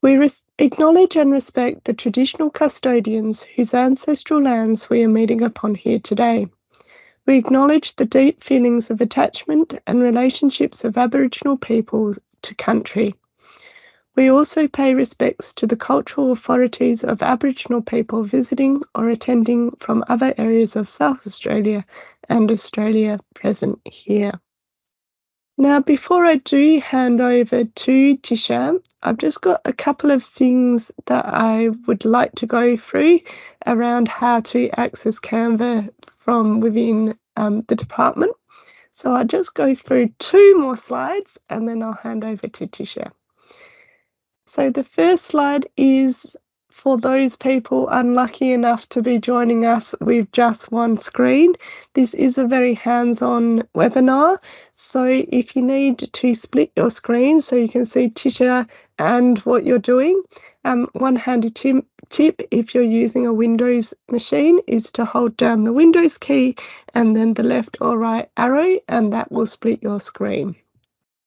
We acknowledge and respect the traditional custodians whose ancestral lands we are meeting upon here today. We acknowledge the deep feelings of attachment and relationships of Aboriginal people to country. We also pay respects to the cultural authorities of Aboriginal people visiting or attending from other areas of South Australia and Australia present here. Now, before I do hand over to Tisha, I've just got a couple of things that I would like to go through around how to access Canva from within the department. So I'll just go through 2 more slides and then I'll hand over to Tisha. So the first slide is for those people unlucky enough to be joining us with just one screen. This is a very hands-on webinar. So if you need to split your screen so you can see Tisha and what you're doing, one handy tip if you're using a Windows machine is to hold down the Windows key and then the left or right arrow, and that will split your screen.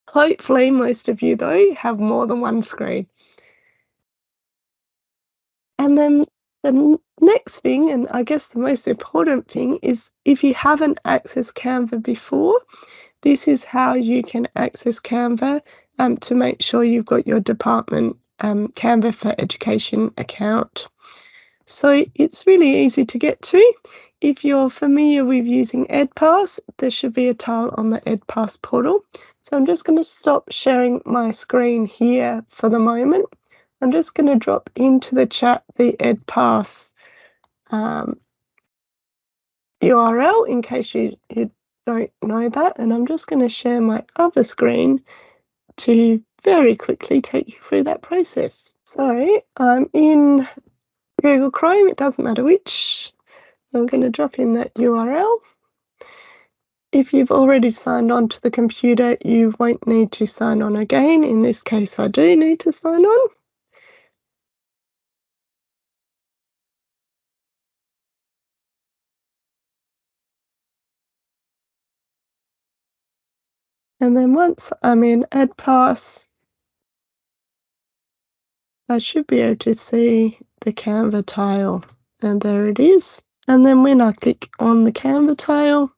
Hopefully most of you though have more than one screen. And then the next thing, and I guess the most important thing, is if you haven't accessed Canva before, this is how you can access Canva to make sure you've got your department Canva for Education account. So it's really easy to get to. If you're familiar with using EdPass, there should be a tile on the EdPass portal. So I'm just going to stop sharing my screen here for the moment. I'm just going to drop into the chat the EdPass URL in case you don't know that. And I'm just going to share my other screen to very quickly take you through that process. So I'm in Google Chrome, it doesn't matter which. I'm going to drop in that URL. If you've already signed on to the computer, you won't need to sign on again. In this case, I do need to sign on. And then once I'm in EdPass, I should be able to see the Canva tile, and there it is. And then when I click on the Canva tile,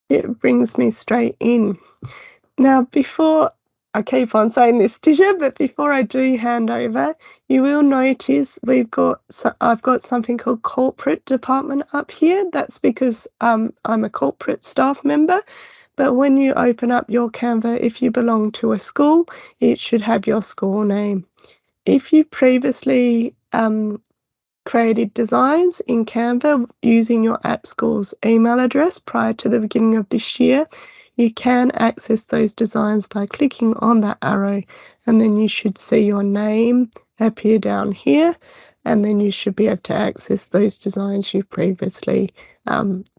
it brings me straight in. Now, before I keep on saying this, Tisha, but before I do hand over, you will notice I've got something called Corporate Department up here. That's because I'm a corporate staff member. But when you open up your Canva, if you belong to a school, it should have your school name. If you previously created designs in Canva using your app school's email address prior to the beginning of this year, you can access those designs by clicking on that arrow, and then you should see your name appear down here, and then you should be able to access those designs you previously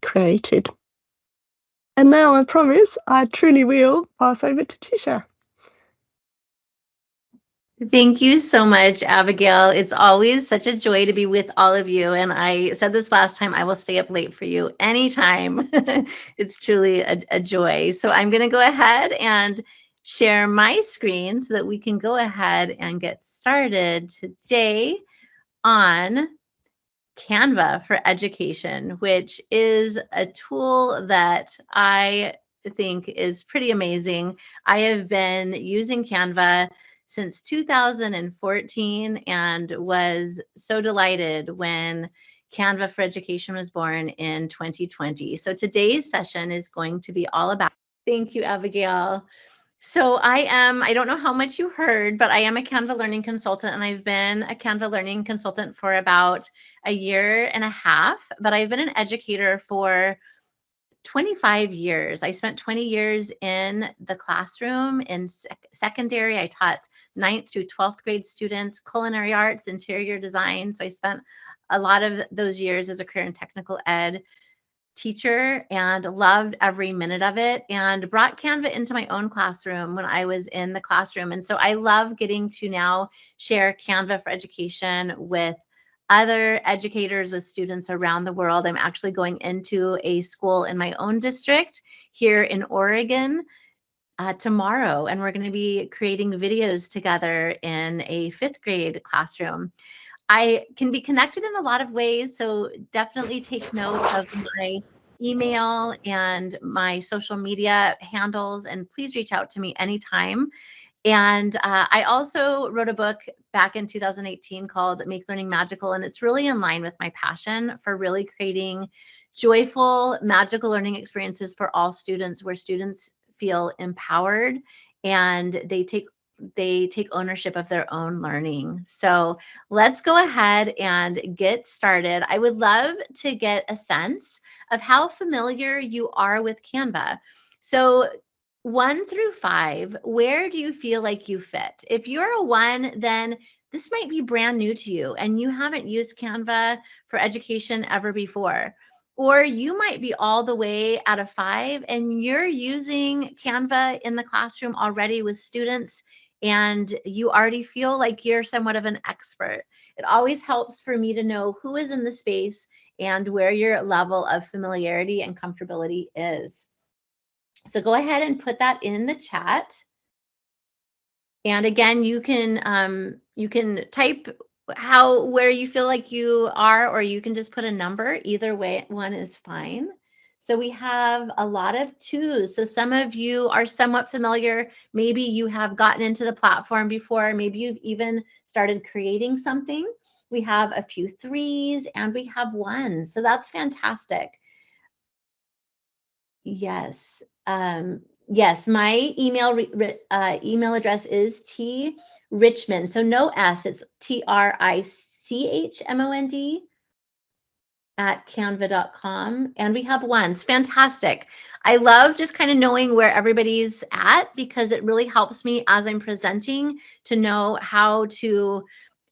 created. And now I promise I truly will pass over to Tisha. Thank you so much, Abigail. It's always such a joy to be with all of you. And I said this last time, I will stay up late for you anytime. It's truly a joy. So I'm going to go ahead and share my screen so that we can go ahead and get started today on Canva for Education, which is a tool that I think is pretty amazing. I have been using Canva since 2014 and was so delighted when Canva for Education was born in 2020. So today's session is going to be all about, thank you, Abigail. So I don't know how much you heard, but I am a Canva learning consultant, and I've been a Canva learning consultant for about a year and a half, but I've been an educator for 25 years. I spent 20 years in the classroom in secondary. I taught 9th through 12th grade students, culinary arts, interior design. So I spent a lot of those years as a career and technical ed teacher and loved every minute of it, and brought Canva into my own classroom when I was in the classroom. And so I love getting to now share Canva for Education with other educators, with students around the world. I'm actually going into a school in my own district here in Oregon tomorrow, and we're going to be creating videos together in a 5th grade classroom. I can be connected in a lot of ways, so definitely take note of my email and my social media handles, and please reach out to me anytime. And I also wrote a book back in 2018 called Make Learning Magical, and it's really in line with my passion for really creating joyful, magical learning experiences for all students, where students feel empowered and they take ownership of their own learning. So let's go ahead and get started. I would love to get a sense of how familiar you are with Canva. So 1 through 5, where do you feel like you fit? If you're a 1, then this might be brand new to you and you haven't used Canva for education ever before. Or you might be all the way at a 5 and you're using Canva in the classroom already with students, and you already feel like you're somewhat of an expert. It always helps for me to know who is in the space and where your level of familiarity and comfortability is. So go ahead and put that in the chat. And again, you can type where you feel like you are, or you can just put a number. Either way, one is fine. So we have a lot of 2s. So some of you are somewhat familiar. Maybe you have gotten into the platform before. Maybe you've even started creating something. We have a few 3s and we have 1s. So that's fantastic. Yes. Yes, my email address is T Richmond. So no S, it's TRICHMOND @canva.com. And we have 1s. Fantastic. I love just kind of knowing where everybody's at, because it really helps me as I'm presenting to know how to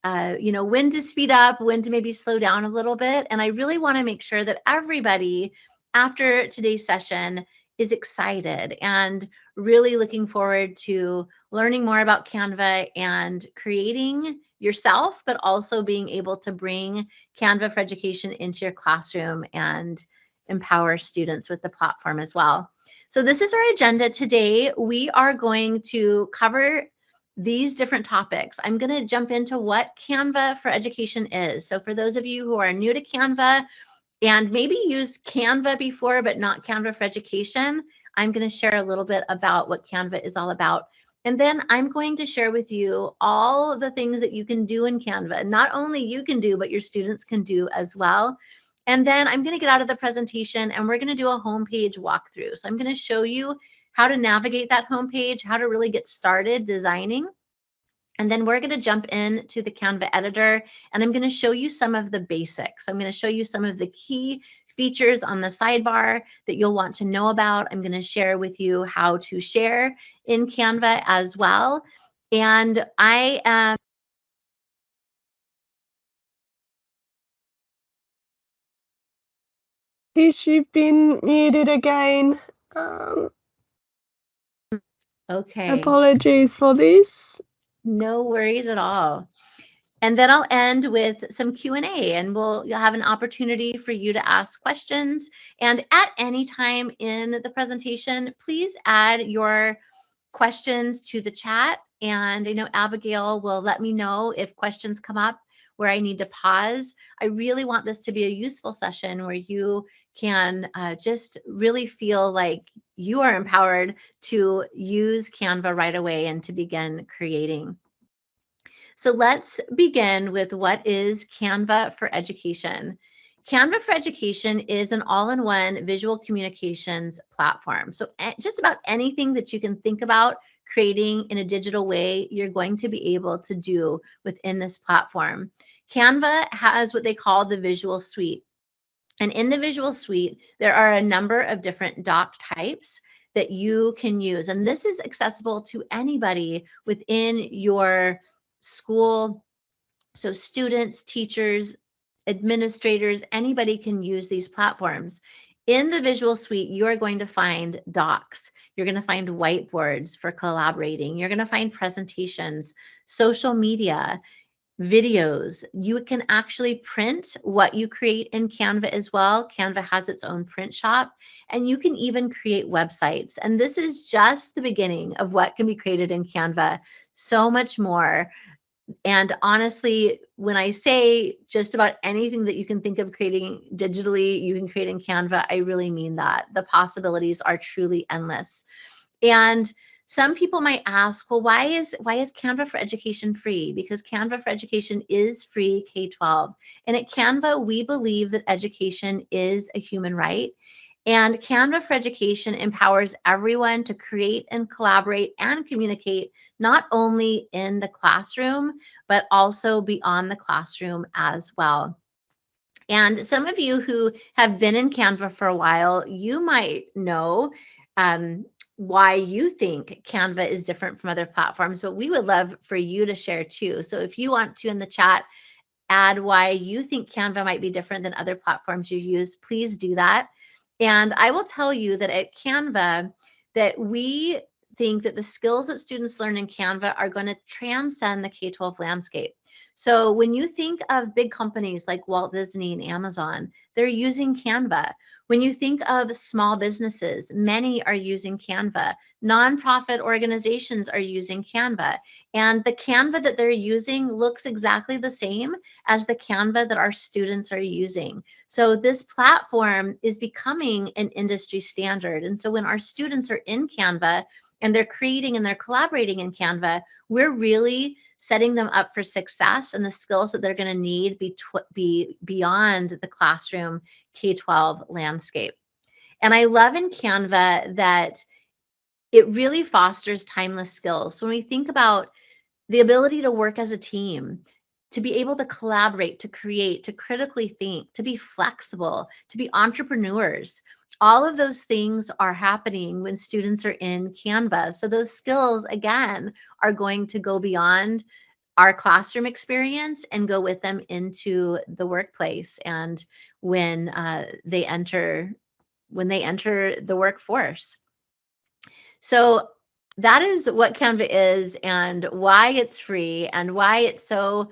when to speed up, when to maybe slow down a little bit. And I really want to make sure that everybody after today's session is excited and really looking forward to learning more about Canva and creating yourself, but also being able to bring Canva for Education into your classroom and empower students with the platform as well. So this is our agenda today. We are going to cover these different topics. I'm going to jump into what Canva for Education is. So for those of you who are new to Canva and maybe used Canva before, but not Canva for Education, I'm going to share a little bit about what Canva is all about. And then I'm going to share with you all the things that you can do in Canva. Not only you can do, but your students can do as well. And then I'm going to get out of the presentation and we're going to do a homepage walkthrough. So I'm going to show you how to navigate that homepage, how to really get started designing. And then we're going to jump into the Canva editor and I'm going to show you some of the basics. I'm going to show you some of the key features on the sidebar that you'll want to know about. I'm going to share with you how to share in Canva as well. And I am Tish, you've been muted again. okay. Apologies for this. No worries at all. And then I'll end with some Q&A, and you'll have an opportunity for you to ask questions. And at any time in the presentation, please add your questions to the chat. And I know Abigail will let me know if questions come up where I need to pause. I really want this to be a useful session where you can just really feel like you are empowered to use Canva right away and to begin creating. So let's begin with what is Canva for Education. Canva for Education is an all-in-one visual communications platform. So just about anything that you can think about creating in a digital way, you're going to be able to do within this platform. Canva has what they call the Visual Suite. And in the Visual Suite, there are a number of different doc types that you can use. And this is accessible to anybody within your school. So students, teachers, administrators, anybody can use these platforms. In the Visual Suite, you are going to find docs. You're going to find whiteboards for collaborating. You're going to find presentations, social media. videos. You can actually print what you create in Canva as well. Canva has its own print shop, and you can even create websites. And this is just the beginning of what can be created in Canva. So much more. And honestly, when I say just about anything that you can think of creating digitally, you can create in Canva, I really mean that. The possibilities are truly endless. And some people might ask, well, why is Canva for Education free? Because Canva for Education is free K-12. And at Canva, we believe that education is a human right. And Canva for Education empowers everyone to create and collaborate and communicate, not only in the classroom, but also beyond the classroom as well. And some of you who have been in Canva for a while, you might know why you think Canva is different from other platforms, but we would love for you to share too. So if you want to in the chat, add why you think Canva might be different than other platforms you use, please do that. And I will tell you that at Canva, that we think that the skills that students learn in Canva are going to transcend the K-12 landscape. So when you think of big companies like Walt Disney and Amazon, they're using Canva. When you think of small businesses, many are using Canva. Nonprofit organizations are using Canva. And the Canva that they're using looks exactly the same as the Canva that our students are using. So this platform is becoming an industry standard. And so when our students are in Canva and they're creating and they're collaborating in Canva, we're really setting them up for success and the skills that they're going to need be beyond the classroom K-12 landscape. And I love in Canva that it really fosters timeless skills. So when we think about the ability to work as a team, to be able to collaborate, to create, to critically think, to be flexible, to be entrepreneurs. All of those things are happening when students are in Canva. So those skills, again, are going to go beyond our classroom experience and go with them into the workplace and when they enter the workforce. So that is what Canva is and why it's free and why it's so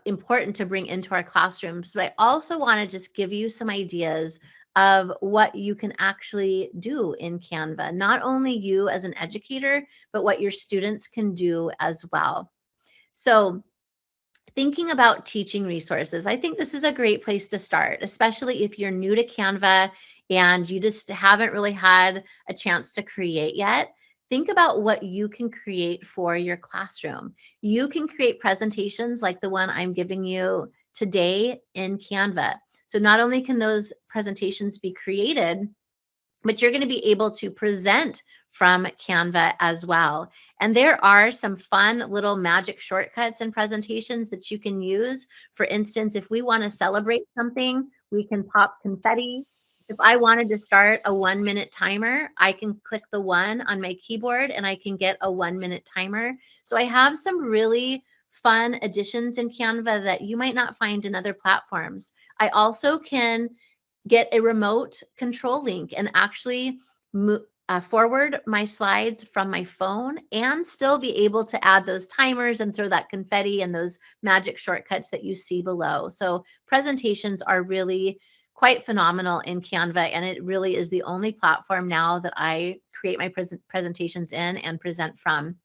important to bring into our classrooms. But I also want to just give you some ideas of what you can actually do in Canva, not only you as an educator, but what your students can do as well. So thinking about teaching resources, I think this is a great place to start, especially if you're new to Canva and you just haven't really had a chance to create yet. Think about what you can create for your classroom. You can create presentations like the one I'm giving you today in Canva. So not only can those presentations be created, but you're going to be able to present from Canva as well. And there are some fun little magic shortcuts and presentations that you can use. For instance, if we want to celebrate something, we can pop confetti. If I wanted to start a 1-minute timer, I can click the 1 on my keyboard and I can get a 1-minute timer. So I have some really fun additions in Canva that you might not find in other platforms. I also can get a remote control link and actually forward my slides from my phone and still be able to add those timers and throw that confetti and those magic shortcuts that you see below. So presentations are really quite phenomenal in Canva, and it really is the only platform now that I create my presentations in and present from.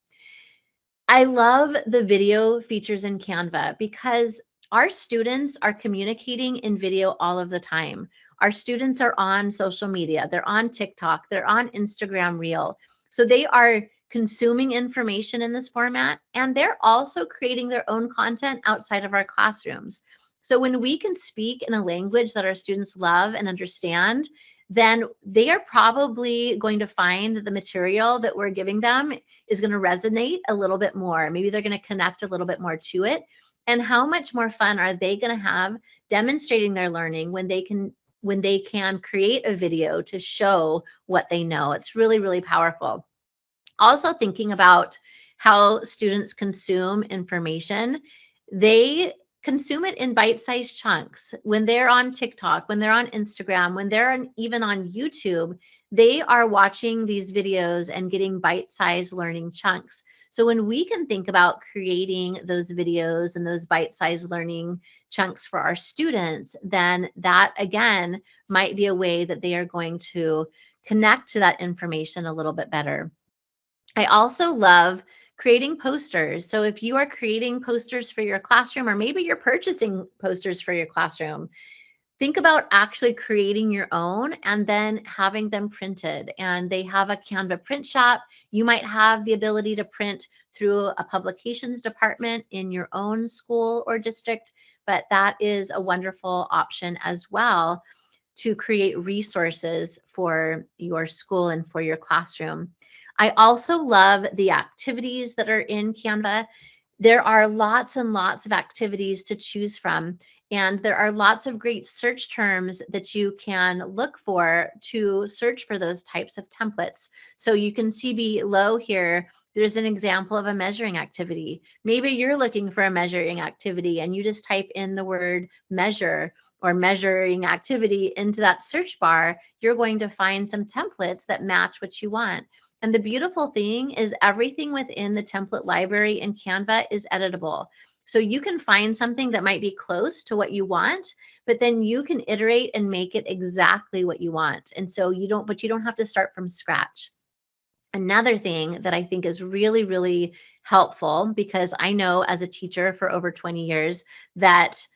I love the video features in Canva because our students are communicating in video all of the time. Our students are on social media, they're on TikTok, they're on Instagram Reel. So they are consuming information in this format, and they're also creating their own content outside of our classrooms. So when we can speak in a language that our students love and understand, then they are probably going to find that the material that we're giving them is going to resonate a little bit more. Maybe they're going to connect a little bit more to it. And how much more fun are they going to have demonstrating their learning when they can create a video to show what they know? It's really, really powerful. Also thinking about how students consume information, they consume it in bite-sized chunks. When they're on TikTok, when they're on Instagram, when they're even on YouTube, they are watching these videos and getting bite-sized learning chunks. So when we can think about creating those videos and those bite-sized learning chunks for our students, then that again might be a way that they are going to connect to that information a little bit better. I also love creating posters. So if you are creating posters for your classroom, or maybe you're purchasing posters for your classroom, think about actually creating your own and then having them printed. And they have a Canva print shop. You might have the ability to print through a publications department in your own school or district, but that is a wonderful option as well to create resources for your school and for your classroom. I also love the activities that are in Canva. There are lots and lots of activities to choose from, and there are lots of great search terms that you can look for to search for those types of templates. So you can see below here, there's an example of a measuring activity. Maybe you're looking for a measuring activity and you just type in the word measure or measuring activity into that search bar. You're going to find some templates that match what you want. And the beautiful thing is everything within the template library in Canva is editable. So you can find something that might be close to what you want, but then you can iterate and make it exactly what you want. And so you don't have to start from scratch. Another thing that I think is really, really helpful, because I know as a teacher for over 20 years that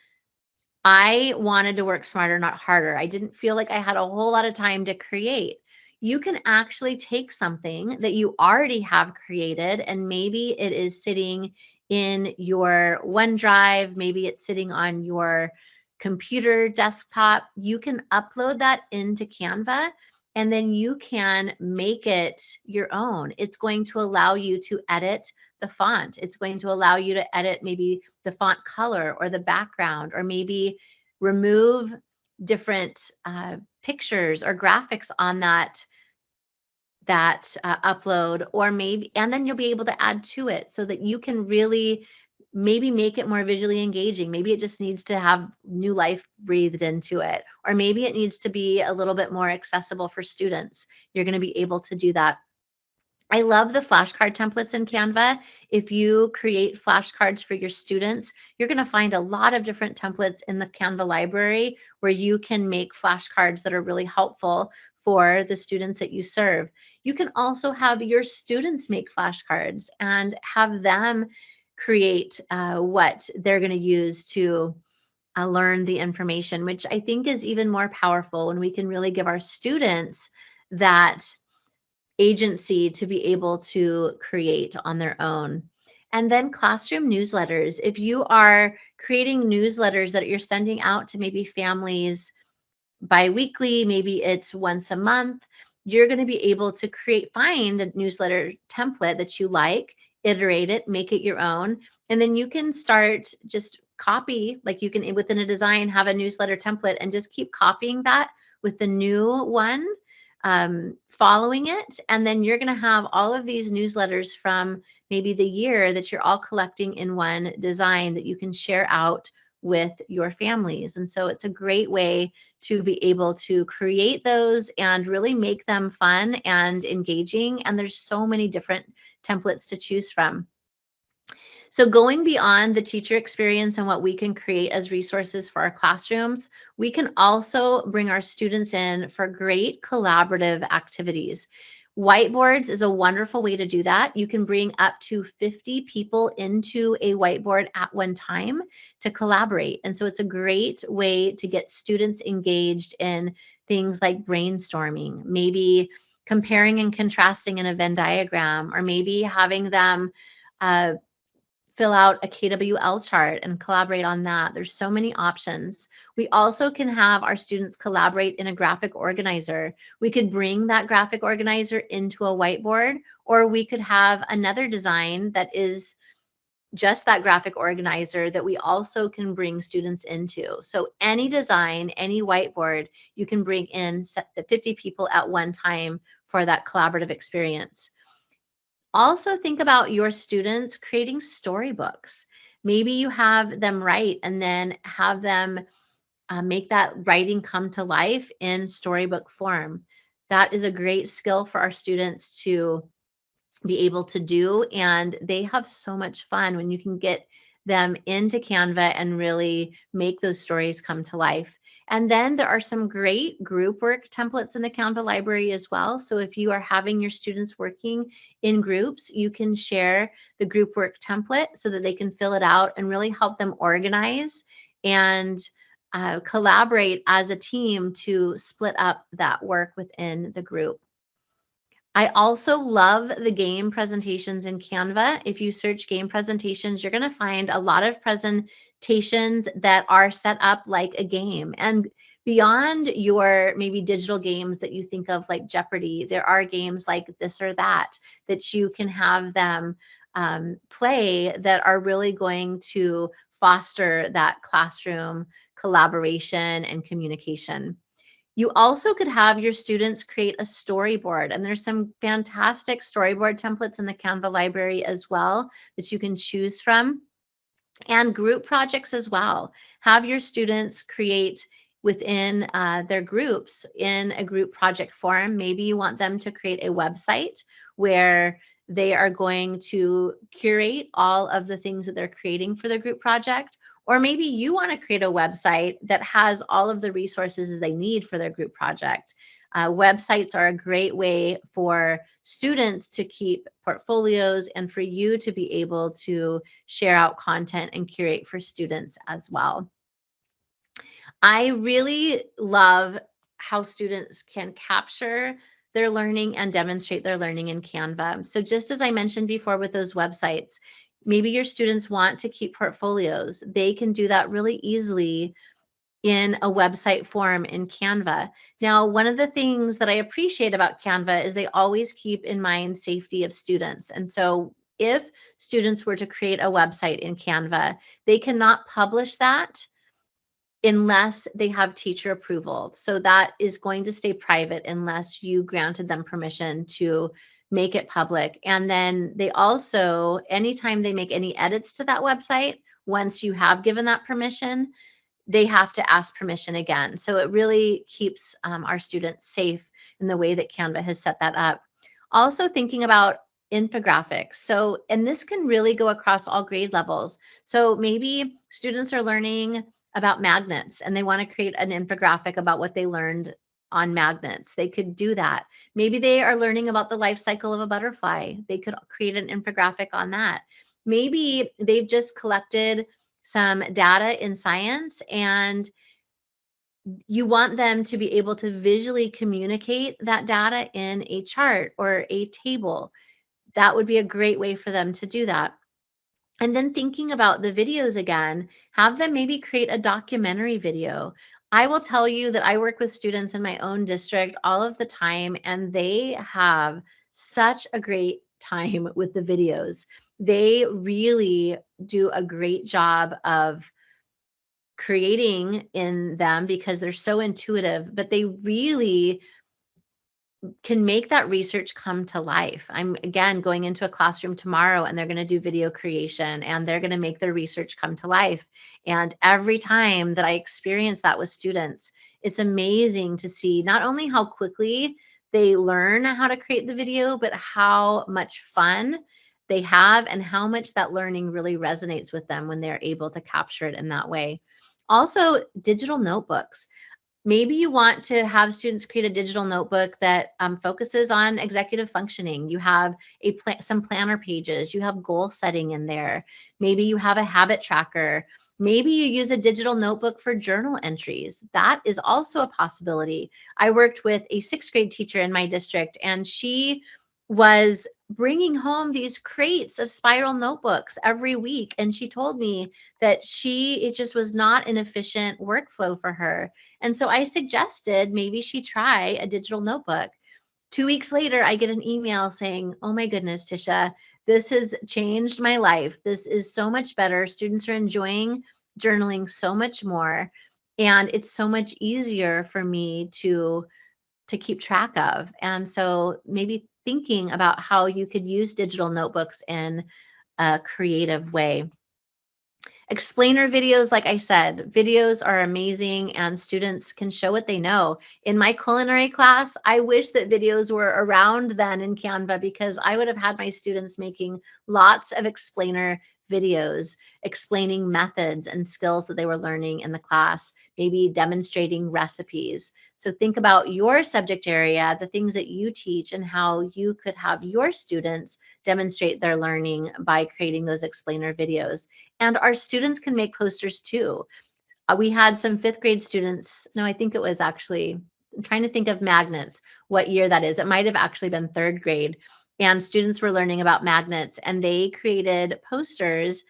I wanted to work smarter, not harder. I didn't feel like I had a whole lot of time to create. You can actually take something that you already have created, and maybe it is sitting in your OneDrive, maybe it's sitting on your computer desktop. You can upload that into Canva, and then you can make it your own. It's going to allow you to edit the font. It's going to allow you to edit maybe the font color or the background, or maybe remove different pictures or graphics on that upload, or maybe, and then you'll be able to add to it so that you can really maybe make it more visually engaging. Maybe it just needs to have new life breathed into it, or maybe it needs to be a little bit more accessible for students. You're going to be able to do that. I love the flashcard templates in Canva. If you create flashcards for your students, you're going to find a lot of different templates in the Canva library where you can make flashcards that are really helpful for the students that you serve. You can also have your students make flashcards and have them create what they're going to use to learn the information, which I think is even more powerful when we can really give our students that agency to be able to create on their own. And then classroom newsletters. If you are creating newsletters that you're sending out to maybe families bi-weekly, maybe it's once a month, you're going to be able to find a newsletter template that you like, iterate it, make it your own, and then you can start just copy, like you can within a design have a newsletter template and just keep copying that with the new one, following it. And then you're going to have all of these newsletters from maybe the year that you're all collecting in one design that you can share out with your families. And so it's a great way to be able to create those and really make them fun and engaging. And there's so many different templates to choose from. So going beyond the teacher experience and what we can create as resources for our classrooms, we can also bring our students in for great collaborative activities. Whiteboards is a wonderful way to do that. You can bring up to 50 people into a whiteboard at one time to collaborate. And so it's a great way to get students engaged in things like brainstorming, maybe comparing and contrasting in a Venn diagram, or maybe having them fill out a KWL chart and collaborate on that. There's so many options. We also can have our students collaborate in a graphic organizer. We could bring that graphic organizer into a whiteboard, or we could have another design that is just that graphic organizer that we also can bring students into. So any design, any whiteboard, you can bring in 50 people at one time for that collaborative experience. Also think about your students creating storybooks. Maybe you have them write and then have them make that writing come to life in storybook form. That is a great skill for our students to be able to do. And they have so much fun when you can get them into Canva and really make those stories come to life. And then there are some great group work templates in the Canva library as well. So if you are having your students working in groups, you can share the group work template so that they can fill it out and really help them organize and collaborate as a team to split up that work within the group. I also love the game presentations in Canva. If you search game presentations, you're going to find a lot of presentations that are set up like a game. And beyond your maybe digital games that you think of like Jeopardy, there are games like This or That that you can have them play that are really going to foster that classroom collaboration and communication. You also could have your students create a storyboard, and there's some fantastic storyboard templates in the Canva library as well that you can choose from, and group projects as well. Have your students create within their groups in a group project form. Maybe you want them to create a website where they are going to curate all of the things that they're creating for their group project. Or maybe you want to create a website that has all of the resources they need for their group project. Websites are a great way for students to keep portfolios and for you to be able to share out content and curate for students as well. I really love how students can capture their learning and demonstrate their learning in Canva. So just as I mentioned before with those websites, maybe your students want to keep portfolios. They can do that really easily in a website form in Canva. Now, one of the things that I appreciate about Canva is they always keep in mind safety of students. And so if students were to create a website in Canva, they cannot publish that unless they have teacher approval. So that is going to stay private unless you granted them permission to make it public. And then they also, anytime they make any edits to that website, once you have given that permission, they have to ask permission again. So it really keeps our students safe in the way that Canva has set that up. Also thinking about infographics. So, and this can really go across all grade levels. So maybe students are learning about magnets and they want to create an infographic about what they learned on magnets. They could do that. Maybe they are learning about the life cycle of a butterfly. They could create an infographic on that. Maybe they've just collected some data in science and you want them to be able to visually communicate that data in a chart or a table. That would be a great way for them to do that. And then thinking about the videos again, have them maybe create a documentary video. I will tell you that I work with students in my own district all of the time, and they have such a great time with the videos. They really do a great job of creating in them because they're so intuitive, but they really can make that research come to life. I'm again going into a classroom tomorrow and they're going to do video creation and they're going to make their research come to life. And every time that I experience that with students, it's amazing to see not only how quickly they learn how to create the video, but how much fun they have and how much that learning really resonates with them when they're able to capture it in that way. Also, digital notebooks. Maybe you want to have students create a digital notebook that focuses on executive functioning. You have some planner pages. You have goal setting in there. Maybe you have a habit tracker. Maybe you use a digital notebook for journal entries. That is also a possibility. I worked with a 6th grade teacher in my district, and she was bringing home these crates of spiral notebooks every week. And she told me that it just was not an efficient workflow for her. And so I suggested maybe she try a digital notebook. 2 weeks later, I get an email saying, "Oh my goodness, Tisha, this has changed my life. This is so much better. Students are enjoying journaling so much more. And it's so much easier for me to keep track of." And so maybe thinking about how you could use digital notebooks in a creative way. Explainer videos, like I said, videos are amazing and students can show what they know. In my culinary class, I wish that videos were around then in Canva, because I would have had my students making lots of explainer videos explaining methods and skills that they were learning in the class, maybe demonstrating recipes. So think about your subject area, the things that you teach, and how you could have your students demonstrate their learning by creating those explainer videos. And our students can make posters too. We had some fifth grade students. No, I think it was actually, I'm trying to think of magnets, what year that is. It might have actually been third grade. And students were learning about magnets, and they created posters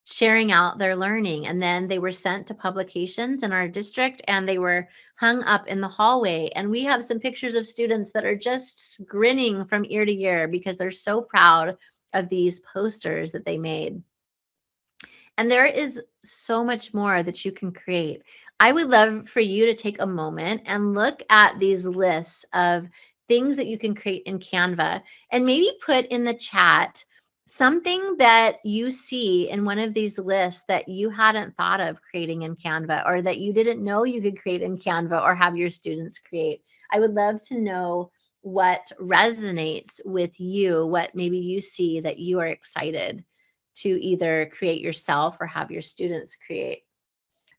sharing out their learning. And then they were sent to publications in our district, and they were hung up in the hallway. And we have some pictures of students that are just grinning from ear to ear because they're so proud of these posters that they made. And there is so much more that you can create. I would love for you to take a moment and look at these lists of things that you can create in Canva, and maybe put in the chat something that you see in one of these lists that you hadn't thought of creating in Canva, or that you didn't know you could create in Canva or have your students create. I would love to know what resonates with you, what maybe you see that you are excited to either create yourself or have your students create.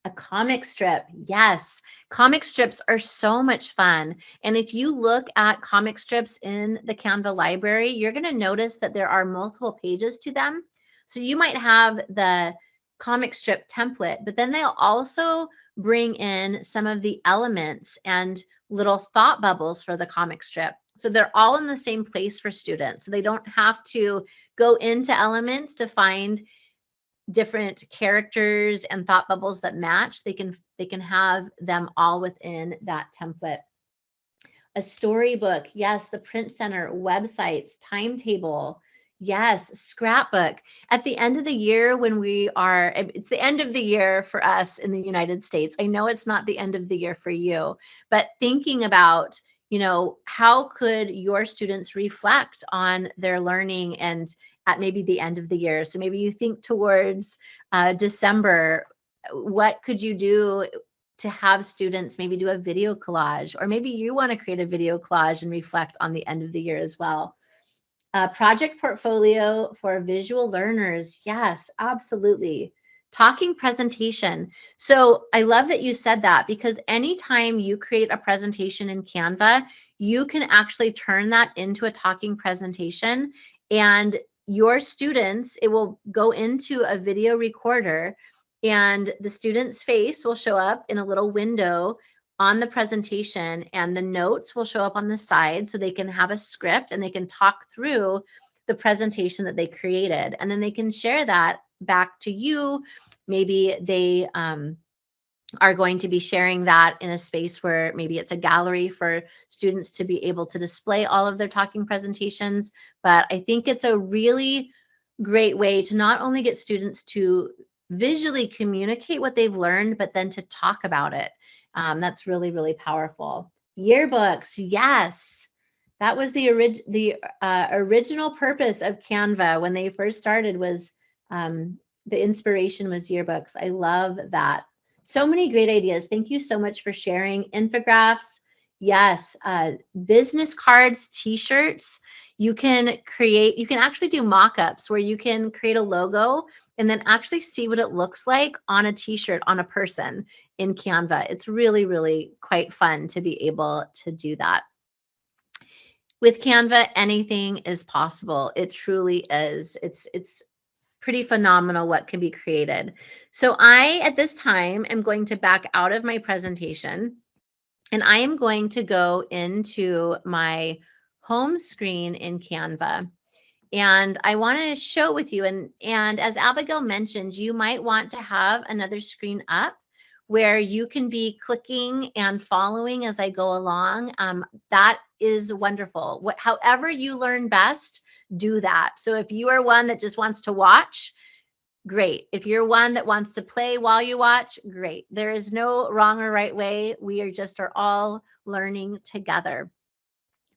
A comic strip. Yes, comic strips are so much fun. And if you look at comic strips in the Canva library, you're going to notice that there are multiple pages to them. So you might have the comic strip template, but then they'll also bring in some of the elements and little thought bubbles for the comic strip. So they're all in the same place for students. So they don't have to go into elements to find different characters and thought bubbles that match. They can have them all within that template. A storybook, yes, the print center, websites, timetable, yes, scrapbook. At the end of the year, when it's the end of the year for us in the United States. I know it's not the end of the year for you, but thinking about, how could your students reflect on their learning and at maybe the end of the year? So maybe you think towards December, what could you do to have students maybe do a video collage, or maybe you want to create a video collage and reflect on the end of the year as well. Project portfolio for visual learners. Yes, absolutely. Talking presentation. So I love that you said that, because anytime you create a presentation in Canva, you can actually turn that into a talking presentation, and your students, it will go into a video recorder, and the student's face will show up in a little window on the presentation, and the notes will show up on the side, so they can have a script and they can talk through the presentation that they created, and then they can share that back to you. Maybe they are going to be sharing that in a space where maybe it's a gallery for students to be able to display all of their talking presentations. But I think it's a really great way to not only get students to visually communicate what they've learned, but then to talk about it. That's really, really powerful. Yearbooks, yes. That was the original purpose of Canva when they first started, was the inspiration was yearbooks. I love that. So many great ideas. Thank you so much for sharing. Infographics, yes. Business cards, t-shirts. You can actually do mock-ups where you can create a logo and then actually see what it looks like on a t-shirt on a person in Canva. It's really, really quite fun to be able to do that. With Canva, anything is possible. It truly is. It's pretty phenomenal what can be created. So I, at this time, am going to back out of my presentation, and I am going to go into my home screen in Canva. And I want to show with you, and as Abigail mentioned, you might want to have another screen up where you can be clicking and following as I go along. That is wonderful. However you learn best, do that. So if you are one that just wants to watch, great. If you're one that wants to play while you watch, great. There is no wrong or right way. We are all learning together.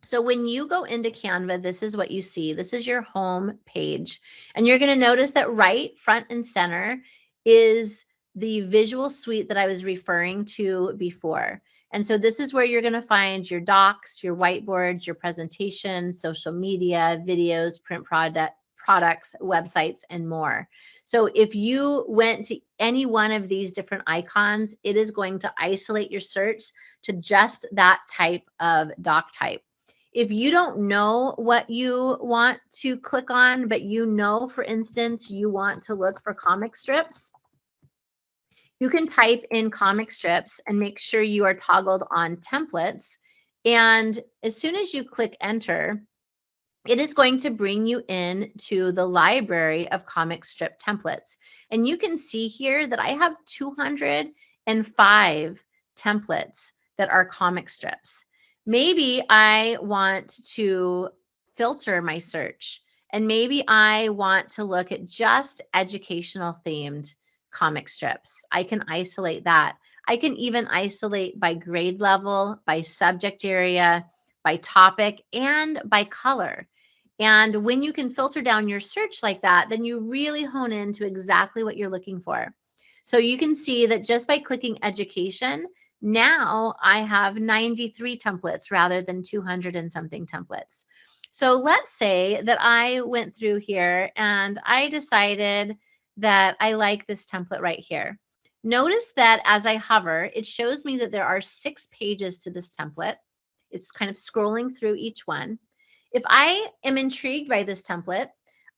So when you go into Canva, this is what you see. This is your home page. And you're going to notice that right front and center is the visual suite that I was referring to before. And so this is where you're going to find your docs, your whiteboards, your presentations, social media, videos, print products, websites, and more. So if you went to any one of these different icons, it is going to isolate your search to just that type of doc type. If you don't know what you want to click on, but you know, for instance, you want to look for comic strips, you can type in comic strips and make sure you are toggled on templates. And as soon as you click enter, it is going to bring you in to the library of comic strip templates. And you can see here that I have 205 templates that are comic strips. Maybe I want to filter my search, and maybe I want to look at just educational themed comic strips. I can isolate that. I can even isolate by grade level, by subject area, by topic, and by color. And when you can filter down your search like that, then you really hone into exactly what you're looking for. So you can see that just by clicking education, now I have 93 templates rather than 200 and something templates. So let's say that I went through here and I decided that I like this template right here. Notice that as I hover, it shows me that there are 6 pages to this template. It's kind of scrolling through each one. If I am intrigued by this template,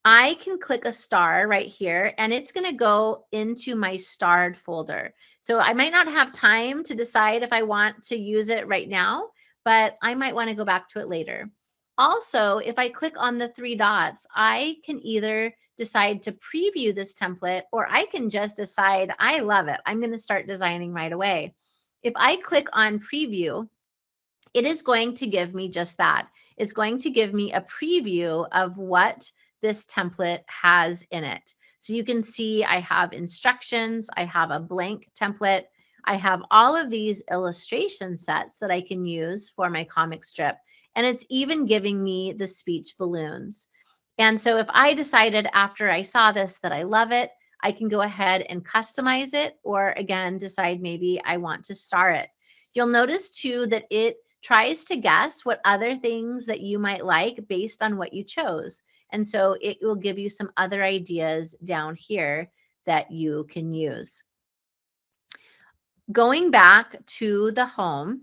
I can click a star right here and it's going to go into my starred folder. So I might not have time to decide if I want to use it right now, but I might want to go back to it later. Also, if I click on the 3 dots, I can either decide to preview this template, or I can just decide I love it. I'm going to start designing right away. If I click on preview, it is going to give me just that. It's going to give me a preview of what this template has in it. So you can see I have instructions, I have a blank template, I have all of these illustration sets that I can use for my comic strip, and it's even giving me the speech balloons. And so if I decided after I saw this that I love it, I can go ahead and customize it, or again, decide maybe I want to star it. You'll notice too that it tries to guess what other things that you might like based on what you chose. And so it will give you some other ideas down here that you can use. Going back to the home,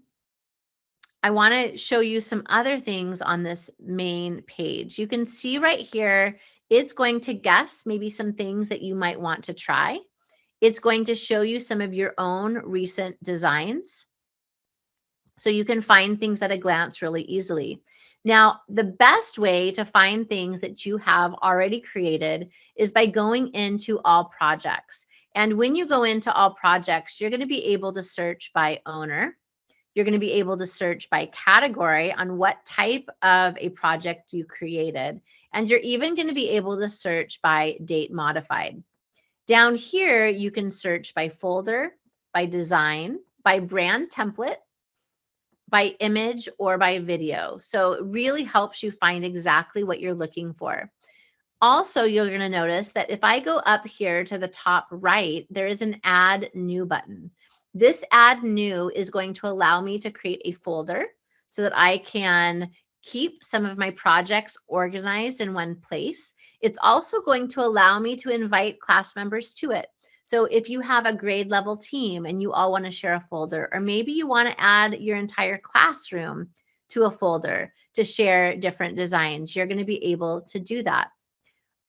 I want to show you some other things on this main page. You can see right here, it's going to guess maybe some things that you might want to try. It's going to show you some of your own recent designs, so you can find things at a glance really easily. Now, the best way to find things that you have already created is by going into all projects. And when you go into all projects, you're going to be able to search by owner. You're going to be able to search by category on what type of a project you created. And you're even going to be able to search by date modified. Down here, you can search by folder, by design, by brand template, by image, or by video. So it really helps you find exactly what you're looking for. Also, you're going to notice that if I go up here to the top right, there is an add new button. This add new is going to allow me to create a folder so that I can keep some of my projects organized in one place. It's also going to allow me to invite class members to it. So if you have a grade level team and you all want to share a folder, or maybe you want to add your entire classroom to a folder to share different designs, you're going to be able to do that.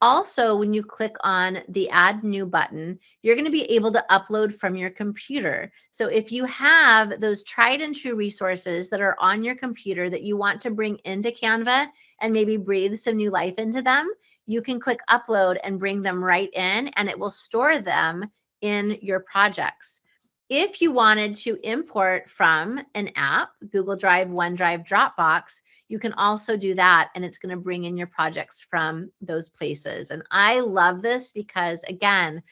Also, when you click on the add new button, you're going to be able to upload from your computer. So if you have those tried and true resources that are on your computer that you want to bring into Canva and maybe breathe some new life into them, you can click upload and bring them right in, and it will store them in your projects. If you wanted to import from an app, Google Drive, OneDrive, Dropbox, you can also do that, and it's going to bring in your projects from those places. And I love this because, again,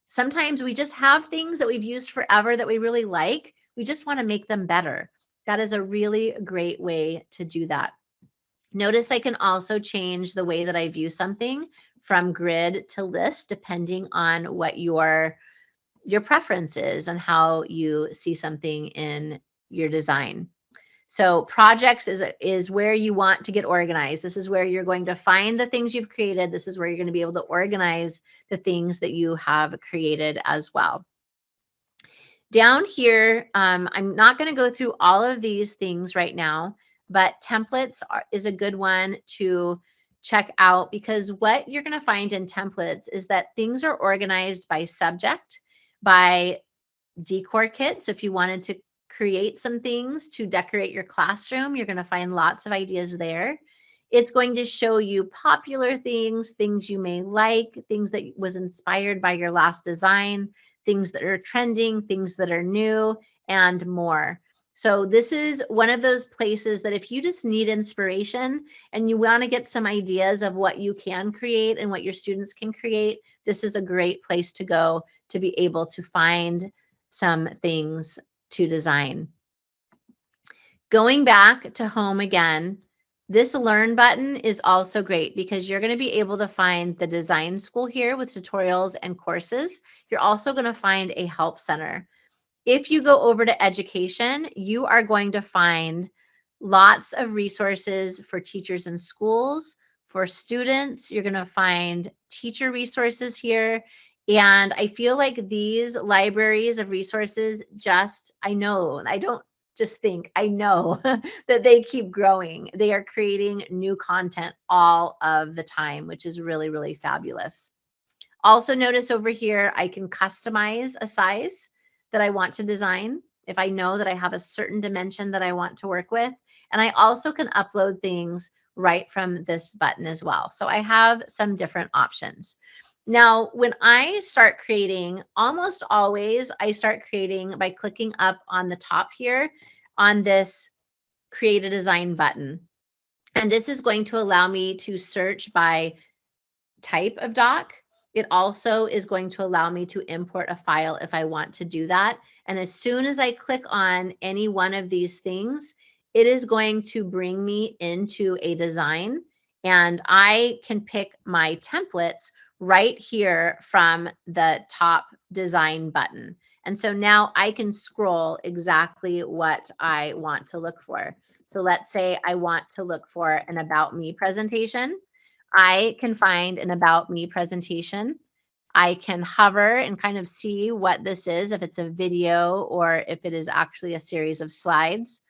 sometimes we just have things that we've used forever that we really like. We just want to make them better. That is a really great way to do that. Notice I can also change the way that I view something from grid to list, depending on what your your preferences and how you see something in your design. So projects is where you want to get organized. This is where you're going to find the things you've created. This is where you're going to be able to organize the things that you have created as well. Down here, I'm not going to go through all of these things right now, but templates is a good one to check out, because what you're going to find in templates is that things are organized by subject, by decor kit. So if you wanted to create some things to decorate your classroom, you're going to find lots of ideas there. It's going to show you popular things, things you may like, things that was inspired by your last design, things that are trending, things that are new, and more. So this is one of those places that if you just need inspiration and you want to get some ideas of what you can create and what your students can create, this is a great place to go to be able to find some things to design. Going back to home again, this learn button is also great because you're going to be able to find the design school here with tutorials and courses. You're also going to find a help center. If you go over to education, you are going to find lots of resources for teachers and schools, for students. You're going to find teacher resources here. And I feel like these libraries of resources I know that they keep growing. They are creating new content all of the time, which is really, really fabulous. Also notice over here, I can customize a size that I want to design if I know that I have a certain dimension that I want to work with. And I also can upload things right from this button as well. So I have some different options. Now, when I start creating, almost always I start creating by clicking up on the top here on this create a design button. And this is going to allow me to search by type of doc. It also is going to allow me to import a file if I want to do that. And as soon as I click on any one of these things, it is going to bring me into a design, and I can pick my templates right here from the top design button. And so now I can scroll exactly what I want to look for. So let's say I want to look for an about me presentation. I can find an about me presentation. I can hover and kind of see what this is, if it's a video or if it is actually a series of slides.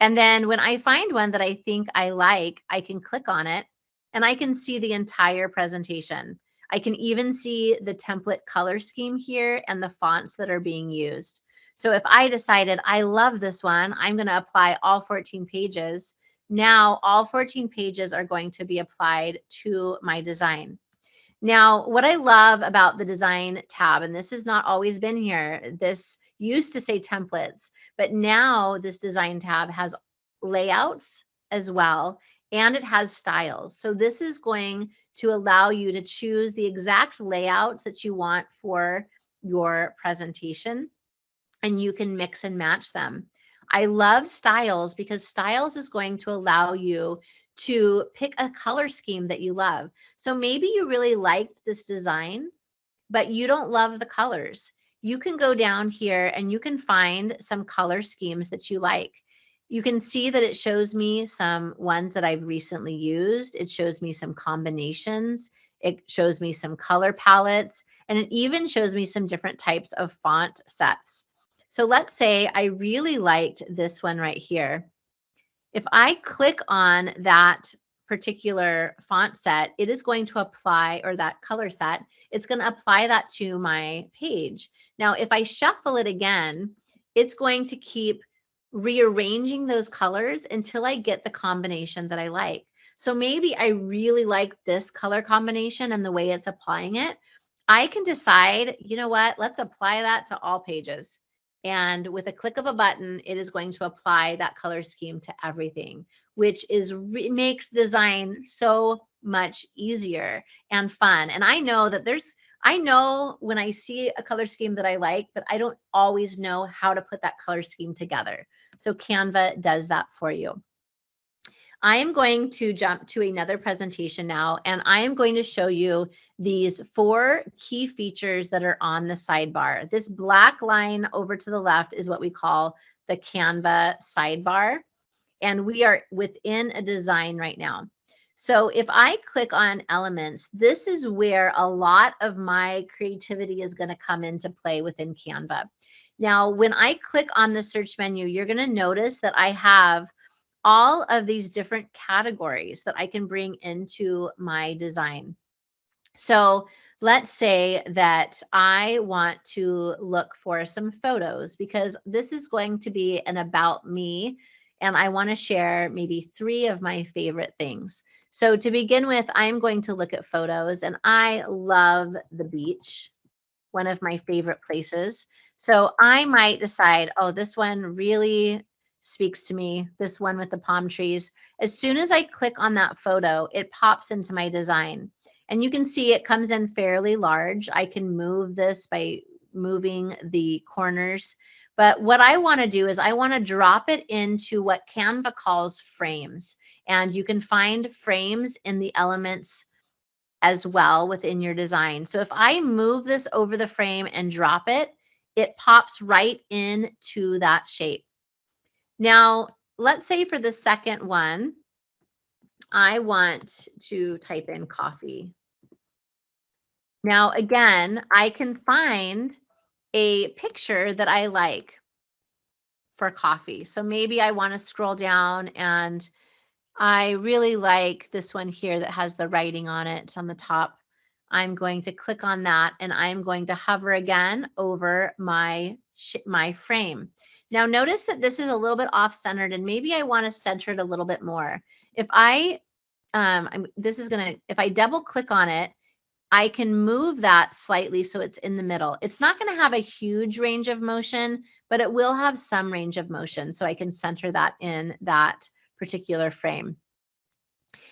And then when I find one that I think I like, I can click on it and I can see the entire presentation. I can even see the template color scheme here and the fonts that are being used. So if I decided I love this one, I'm going to apply all 14 pages. Now all 14 pages are going to be applied to my design. Now, what I love about the design tab, and this has not always been here, this used to say templates, but now this design tab has layouts as well, and it has styles. So this is going to allow you to choose the exact layouts that you want for your presentation, and you can mix and match them. I love styles because styles is going to allow you to pick a color scheme that you love. So maybe you really liked this design, but you don't love the colors. You can go down here and you can find some color schemes that you like. You can see that it shows me some ones that I've recently used. It shows me some combinations. It shows me some color palettes, and it even shows me some different types of font sets. So let's say I really liked this one right here. If I click on that particular font set, it is going to apply, or that color set, it's going to apply that to my page. Now, if I shuffle it again, it's going to keep rearranging those colors until I get the combination that I like. So maybe I really like this color combination and the way it's applying it. I can decide, you know what, let's apply that to all pages. And with a click of a button, it is going to apply that color scheme to everything, which makes design so much easier and fun. And I know that I know when I see a color scheme that I like, but I don't always know how to put that color scheme together. So Canva does that for you. I am going to jump to another presentation now, and I am going to show you these 4 key features that are on the sidebar. This black line over to the left is what we call the Canva sidebar, and we are within a design right now. So if I click on elements, this is where a lot of my creativity is going to come into play within Canva. Now, when I click on the search menu, you're going to notice that I have all of these different categories that I can bring into my design. So let's say that I want to look for some photos because this is going to be an about me, and I want to share maybe 3 of my favorite things. So to begin with, I'm going to look at photos, and I love the beach, one of my favorite places. So I might decide, oh, this one really speaks to me, this one with the palm trees. As soon as I click on that photo, it pops into my design. And you can see it comes in fairly large. I can move this by moving the corners. But what I want to do is I want to drop it into what Canva calls frames. And you can find frames in the elements as well within your design. So if I move this over the frame and drop it, it pops right into that shape. Now, let's say for the second one, I want to type in coffee. Now, again, I can find a picture that I like for coffee. So maybe I want to scroll down, and I really like this one here that has the writing on it on the top. I'm going to click on that, and I'm going to hover again over my frame. Now notice that this is a little bit off-centered, and maybe I want to center it a little bit more. If I if I double click on it, I can move that slightly so it's in the middle. It's not going to have a huge range of motion, but it will have some range of motion. So I can center that in that particular frame.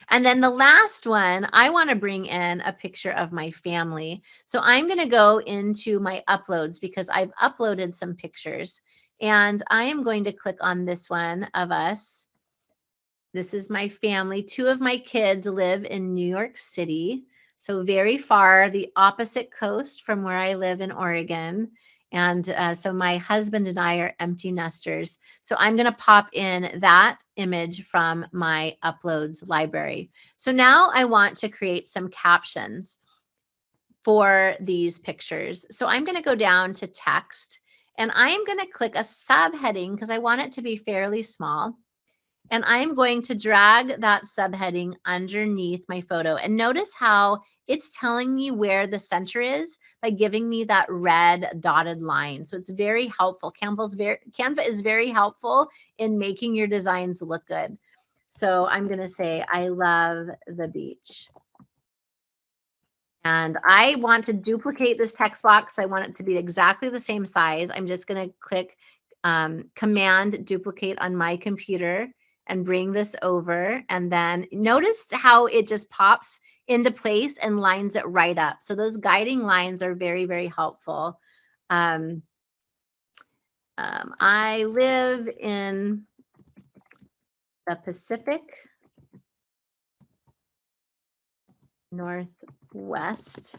And then the last one, I want to bring in a picture of my family. So I'm going to go into my uploads because I've uploaded some pictures. And I am going to click on this one of us. This is my family. 2 of my kids live in New York City. So very far, the opposite coast from where I live in Oregon. And so my husband and I are empty nesters. So I'm going to pop in that image from my uploads library. So now I want to create some captions for these pictures. So I'm going to go down to text, and I'm going to click a subheading because I want it to be fairly small. And I'm going to drag that subheading underneath my photo. And notice how it's telling me where the center is by giving me that red dotted line. So it's very helpful. Canva is very helpful in making your designs look good. So I'm going to say, I love the beach. And I want to duplicate this text box. I want it to be exactly the same size. I'm just going to click Command Duplicate on my computer and bring this over. And then notice how it just pops into place and lines it right up. So those guiding lines are very, very helpful. I live in the Pacific Northwest,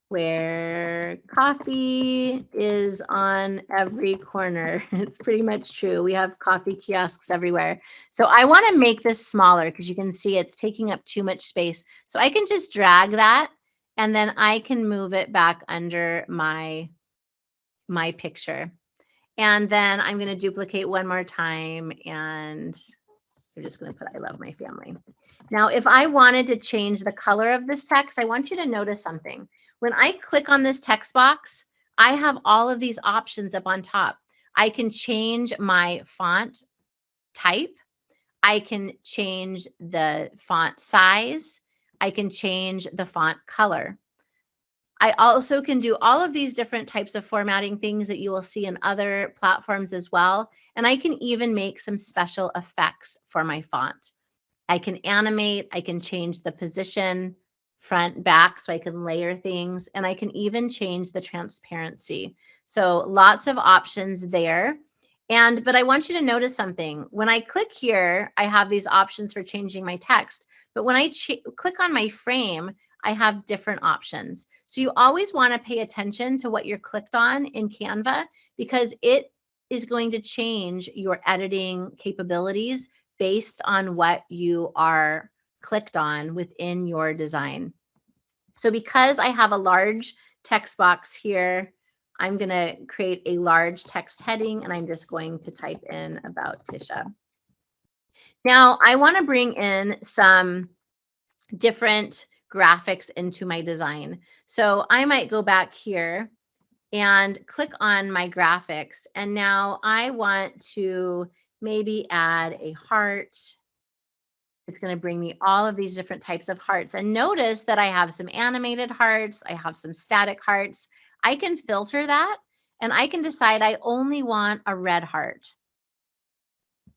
where coffee is on every corner. It's pretty much true. We have coffee kiosks everywhere. So I want to make this smaller because you can see it's taking up too much space. So I can just drag that, and then I can move it back under my picture. And then I'm going to duplicate one more time, and I'm just going to put I love my family. Now, if I wanted to change the color of this text, I want you to notice something. When I click on this text box, I have all of these options up on top. I can change my font type. I can change the font size. I can change the font color. I also can do all of these different types of formatting things that you will see in other platforms as well. And I can even make some special effects for my font. I can animate, I can change the position, front, back, so I can layer things, and I can even change the transparency. So lots of options there. But I want you to notice something. When I click here, I have these options for changing my text. But when I click on my frame, I have different options. So you always want to pay attention to what you're clicked on in Canva, because it is going to change your editing capabilities based on what you are clicked on within your design. So because I have a large text box here, I'm going to create a large text heading, and I'm just going to type in about Tisha. Now, I want to bring in some different graphics into my design. So I might go back here and click on my graphics. And now I want to maybe add a heart. It's going to bring me all of these different types of hearts. And notice that I have some animated hearts. I have some static hearts. I can filter that, and I can decide I only want a red heart.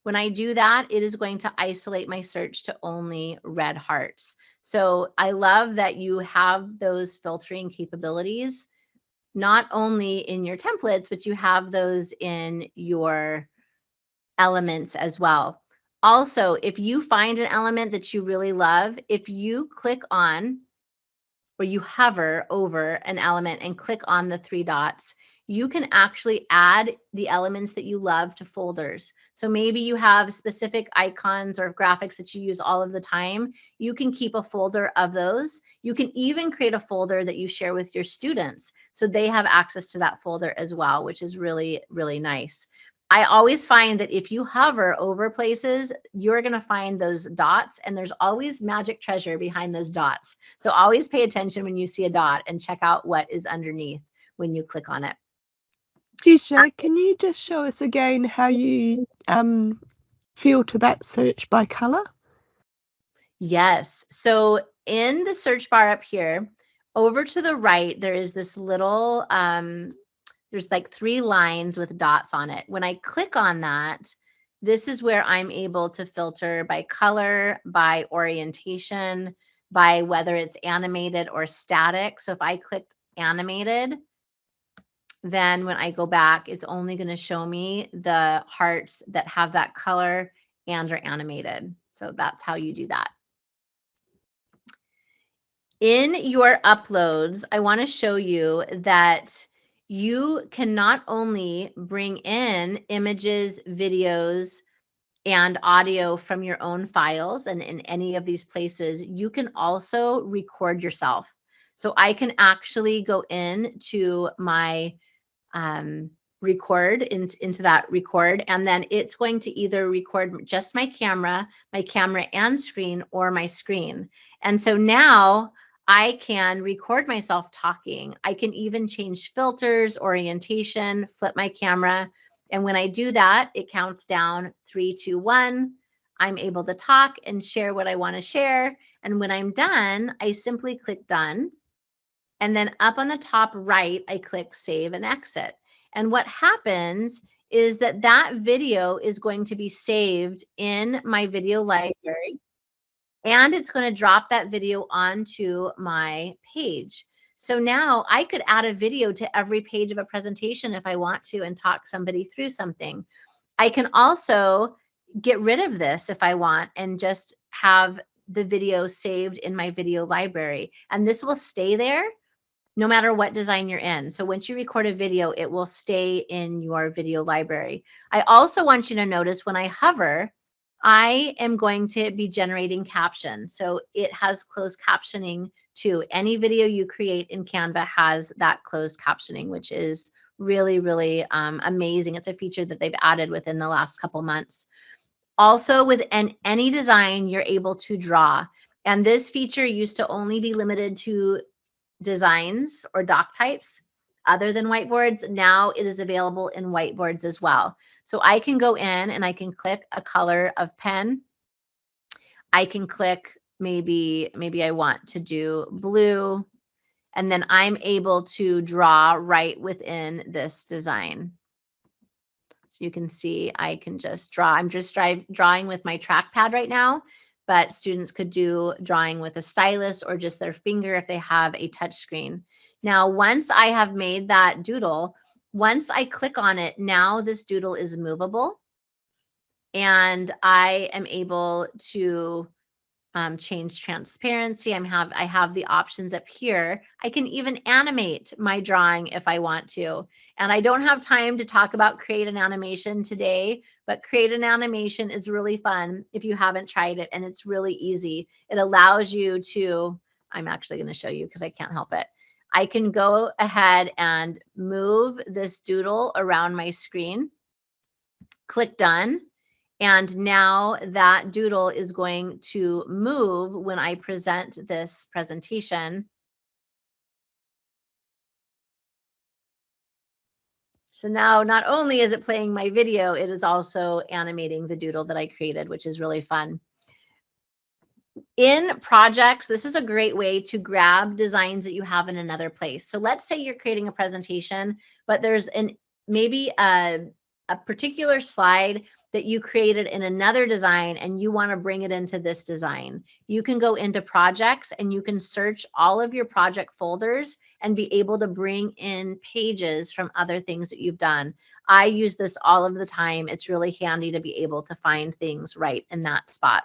When I do that, it is going to isolate my search to only red hearts. So I love that you have those filtering capabilities, not only in your templates, but you have those in your elements as well. Also, if you find an element that you really love, if you click on or you hover over an element and click on the 3 dots, you can actually add the elements that you love to folders. So maybe you have specific icons or graphics that you use all of the time. You can keep a folder of those. You can even create a folder that you share with your students, so they have access to that folder as well, which is really, really nice. I always find that if you hover over places, you're going to find those dots, and there's always magic treasure behind those dots. So always pay attention when you see a dot and check out what is underneath when you click on it. Tisha, can you just show us again how you filter that search by color? Yes. So in the search bar up here, over to the right, there is this little, there's like 3 lines with dots on it. When I click on that, this is where I'm able to filter by color, by orientation, by whether it's animated or static. So if I clicked animated, then when I go back, it's only going to show me the hearts that have that color and are animated. So that's how you do that. In your uploads, I want to show you that you can not only bring in images, videos, and audio from your own files and in any of these places, you can also record yourself. So I can actually go into my record into that record, and then it's going to either record just my camera and screen, or my screen. And so now I can record myself talking. I can even change filters, orientation, flip my camera. And when I do that, it counts down 3, 2, 1. I'm able to talk and share what I want to share. And when I'm done, I simply click done. And then up on the top right, I click save and exit. And what happens is that that video is going to be saved in my video library, and it's going to drop that video onto my page. So now I could add a video to every page of a presentation if I want to and talk somebody through something. I can also get rid of this if I want and just have the video saved in my video library. And this will stay there no matter what design you're in. So once you record a video, it will stay in your video library. I also want you to notice when I hover, I am going to be generating captions. So it has closed captioning too. Any video you create in Canva has that closed captioning, which is really, really amazing. It's a feature that they've added within the last couple months. Also, with any design, you're able to draw. And this feature used to only be limited to designs or doc types other than whiteboards. Now it is available in whiteboards as well. So I can go in and I can click a color of pen. I can click maybe I want to do blue, and then I'm able to draw right within this design. So you can see I can just draw. I'm just drawing with my trackpad right now, but students could do drawing with a stylus or just their finger if they have a touch screen. Now, once I have made that doodle, Once I click on it, now this doodle is movable, and I am able to change transparency. I have the options up here. I can even animate my drawing if I want to. And I don't have time to talk about create an animation today, but create an animation is really fun if you haven't tried it, and it's really easy. It allows you to, I'm actually going to show you because I can't help it. I can go ahead and move this doodle around my screen, click done. And now that doodle is going to move when I present this presentation. So now not only is it playing my video, it is also animating the doodle that I created, which is really fun. In projects, this is a great way to grab designs that you have in another place. So let's say you're creating a presentation, but there's maybe a particular slide that you created in another design and you want to bring it into this design. You can go into projects and you can search all of your project folders and be able to bring in pages from other things that you've done. I use this all of the time. It's really handy to be able to find things right in that spot.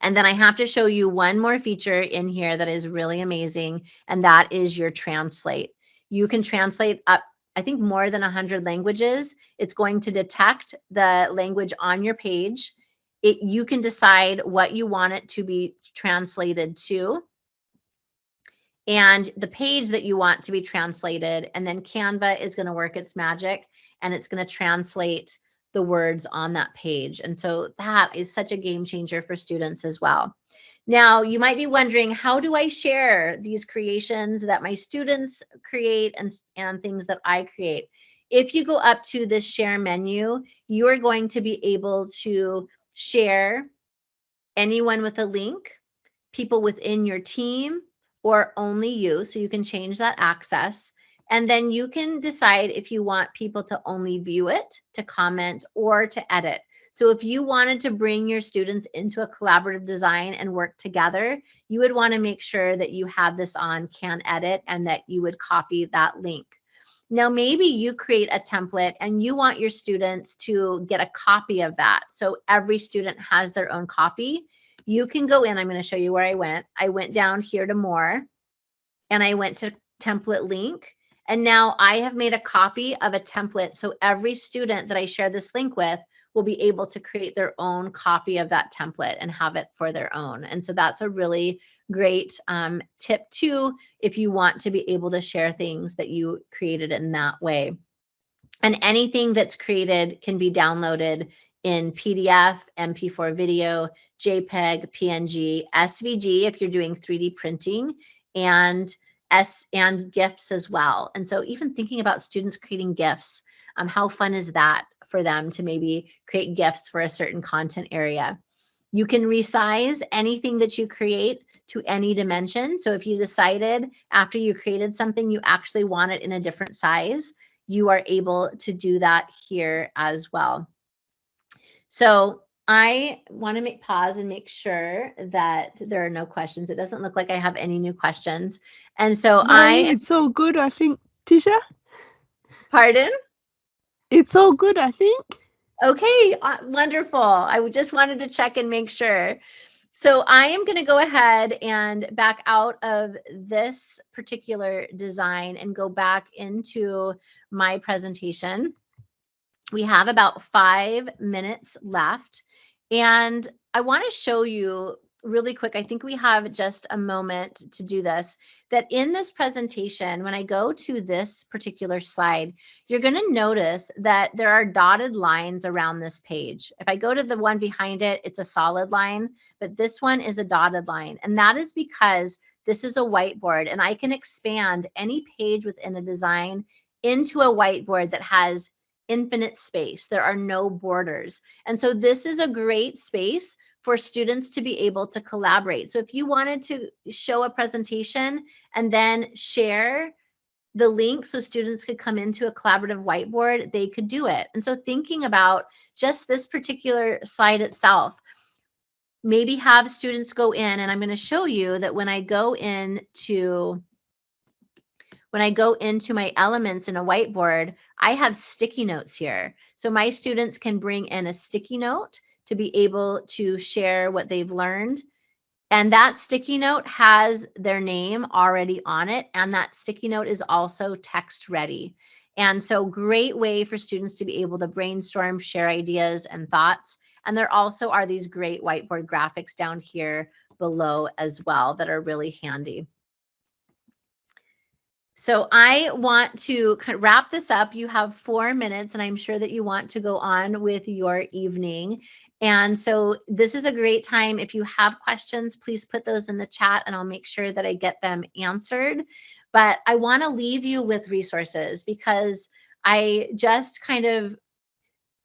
And then I have to show you one more feature in here that is really amazing, and that is your translate. You can translate up, I think, more than 100 languages. It's going to detect the language on your page. You can decide what you want it to be translated to and the page that you want to be translated. And then Canva is going to work its magic, and it's going to translate the words on that page. And so that is such a game changer for students as well. Now, you might be wondering, how do I share these creations that my students create and things that I create? If you go up to this share menu, you're going to be able to share anyone with a link, people within your team, or only you. So you can change that access. And then you can decide if you want people to only view it, to comment, or to edit. So if you wanted to bring your students into a collaborative design and work together, you would want to make sure that you had this on Can Edit and that you would copy that link. Now, maybe you create a template and you want your students to get a copy of that. So every student has their own copy. You can go in, I'm going to show you where I went. I went down here to more, and I went to template link. And now I have made a copy of a template. So every student that I share this link with will be able to create their own copy of that template and have it for their own. And so that's a really great tip too, if you want to be able to share things that you created in that way. And anything that's created can be downloaded in PDF, MP4 video, JPEG, PNG, SVG if you're doing 3D printing, and GIFs as well. And so even thinking about students creating GIFs, how fun is that for them to maybe create GIFs for a certain content area? You can resize anything that you create to any dimension. So if you decided after you created something, you actually want it in a different size, you are able to do that here as well. So I want to pause and make sure that there are no questions. It doesn't look like I have any new questions. And so it's all good, I think, Tisha. Pardon? It's all good, I think. Okay, wonderful. I just wanted to check and make sure. So I am going to go ahead and back out of this particular design and go back into my presentation. We have about 5 minutes left, and I want to show you really quick. I think we have just a moment to do this, that in this presentation, when I go to this particular slide, you're going to notice that there are dotted lines around this page. If I go to the one behind it, it's a solid line, but this one is a dotted line. And that is because this is a whiteboard, and I can expand any page within a design into a whiteboard that has infinite space. There are no borders. And so this is a great space for students to be able to collaborate. So if you wanted to show a presentation and then share the link so students could come into a collaborative whiteboard, they could do it. And so thinking about just this particular slide itself, maybe have students go in, and I'm going to show you that when I go into when I go into my elements in a whiteboard, I have sticky notes here. So my students can bring in a sticky note to be able to share what they've learned. And that sticky note has their name already on it. And that sticky note is also text ready. And so great way for students to be able to brainstorm, share ideas and thoughts. And there also are these great whiteboard graphics down here below as well that are really handy. So I want to wrap this up. You have 4 minutes, and I'm sure that you want to go on with your evening. And so this is a great time. If you have questions, please put those in the chat, and I'll make sure that I get them answered. But I want to leave you with resources, because I just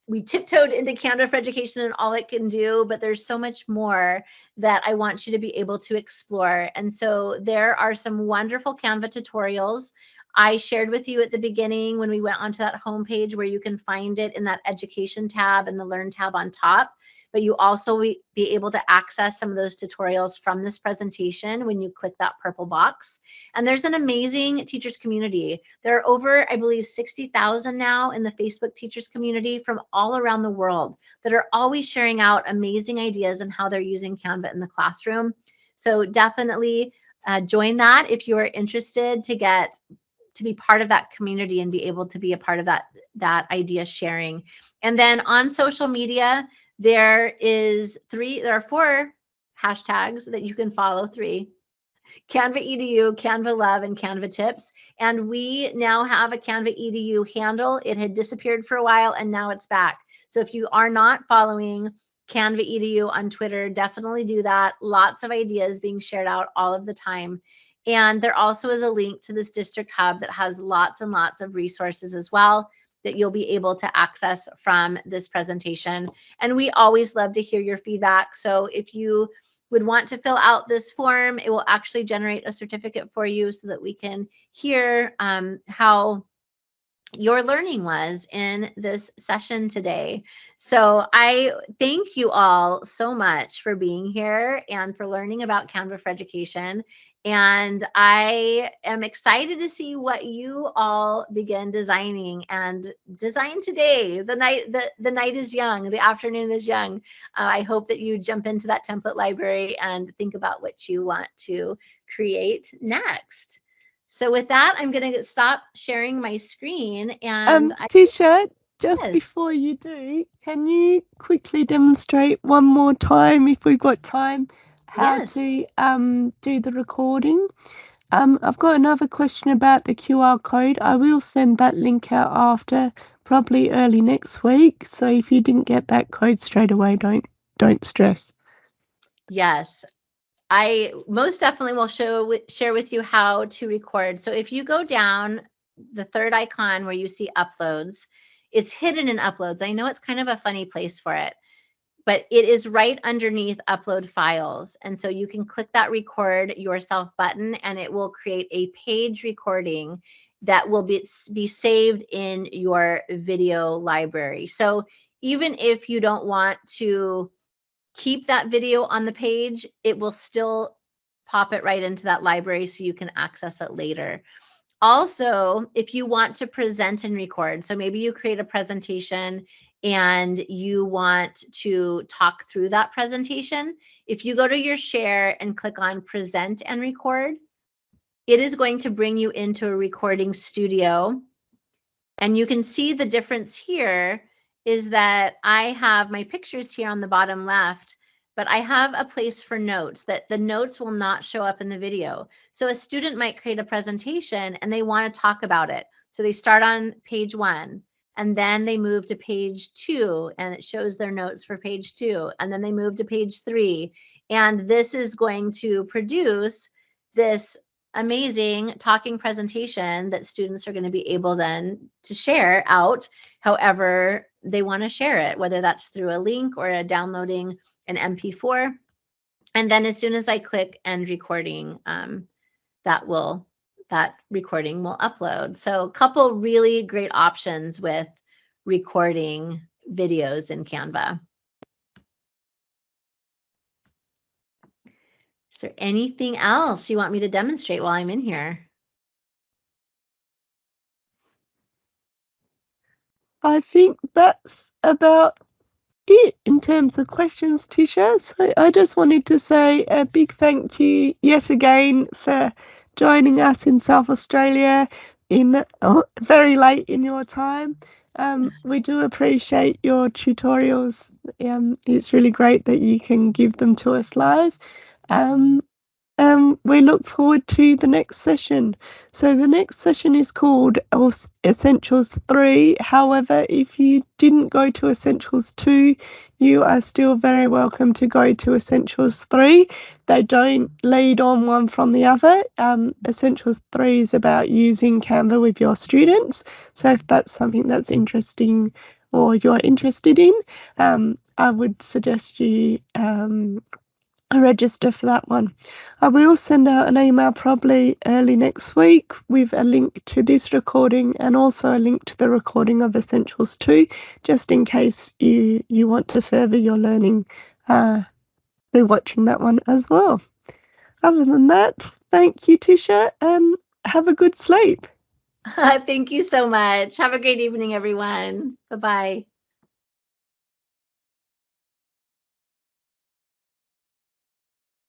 we tiptoed into Canva for Education and all it can do, but there's so much more that I want you to be able to explore. And so there are some wonderful Canva tutorials I shared with you at the beginning when we went onto that homepage, where you can find it in that Education tab and the Learn tab on top. But you also be able to access some of those tutorials from this presentation when you click that purple box. And there's an amazing teachers community. There are over, I believe, 60,000 now in the Facebook teachers community from all around the world that are always sharing out amazing ideas and how they're using Canva in the classroom. So definitely join that if you are interested to be part of that community and be able to be a part of that idea sharing. And then on social media, there are 4 hashtags that you can follow. 3: Canva EDU, Canva Love, and Canva Tips. And we now have a Canva EDU handle. It had disappeared for a while, and now it's back. So if you are not following Canva EDU on Twitter, definitely do that. Lots of ideas being shared out all of the time. And there also is a link to this district hub that has lots and lots of resources as well that you'll be able to access from this presentation. And we always love to hear your feedback. So if you would want to fill out this form, it will actually generate a certificate for you so that we can hear how your learning was in this session today. So I thank you all so much for being here and for learning about Canva for Education. And I am excited to see what you all begin designing and design today. The night is young, the afternoon is young. I hope that you jump into that template library and think about what you want to create next. So with that, I'm going to stop sharing my screen. And Tisha, just yes. before you do, can you quickly demonstrate one more time, if we've got time, how to do the recording? I've got another question about the QR code. I will send that link out after, probably early next week. So if you didn't get that code straight away, don't stress. Yes, I most definitely will share with you how to record. So if you go down the third icon where you see uploads, it's hidden in uploads. I know it's kind of a funny place for it, but it is right underneath upload files. And so you can click that record yourself button, and it will create a page recording that will be saved in your video library. So even if you don't want to keep that video on the page, it will still pop it right into that library so you can access it later. Also, if you want to present and record, so maybe you create a presentation and you want to talk through that presentation, if you go to your share and click on present and record, it is going to bring you into a recording studio. And you can see the difference here is that I have my pictures here on the bottom left, but I have a place for notes that the notes will not show up in the video. So a student might create a presentation and they want to talk about it. So they start on page 1 and then they move to page 2 and it shows their notes for page 2. And then they move to page 3. And this is going to produce this amazing talking presentation that students are going to be able then to share out however they want to share it, whether that's through a link or downloading an MP4. And then as soon as I click end recording, that recording will upload. So a couple really great options with recording videos in Canva. Is there anything else you want me to demonstrate while I'm in here? I think that's about it in terms of questions, Tisha. So I just wanted to say a big thank you yet again for joining us in South Australia in very late in your time. We do appreciate your tutorials. It's really great that you can give them to us live. Um, we look forward to the next session. So the next session is called Essentials 3. However, if you didn't go to Essentials 2, you are still very welcome to go to Essentials 3. They don't lead on one from the other. Essentials 3 is about using Canva with your students. So if that's something that's interesting or you're interested in, I would suggest you register for that one. I will send out an email probably early next week with a link to this recording and also a link to the recording of Essentials 2, just in case you want to further your learning through watching that one as well. Other than that, thank you, Tisha, and have a good sleep. Thank you so much. Have a great evening, everyone. Bye-bye.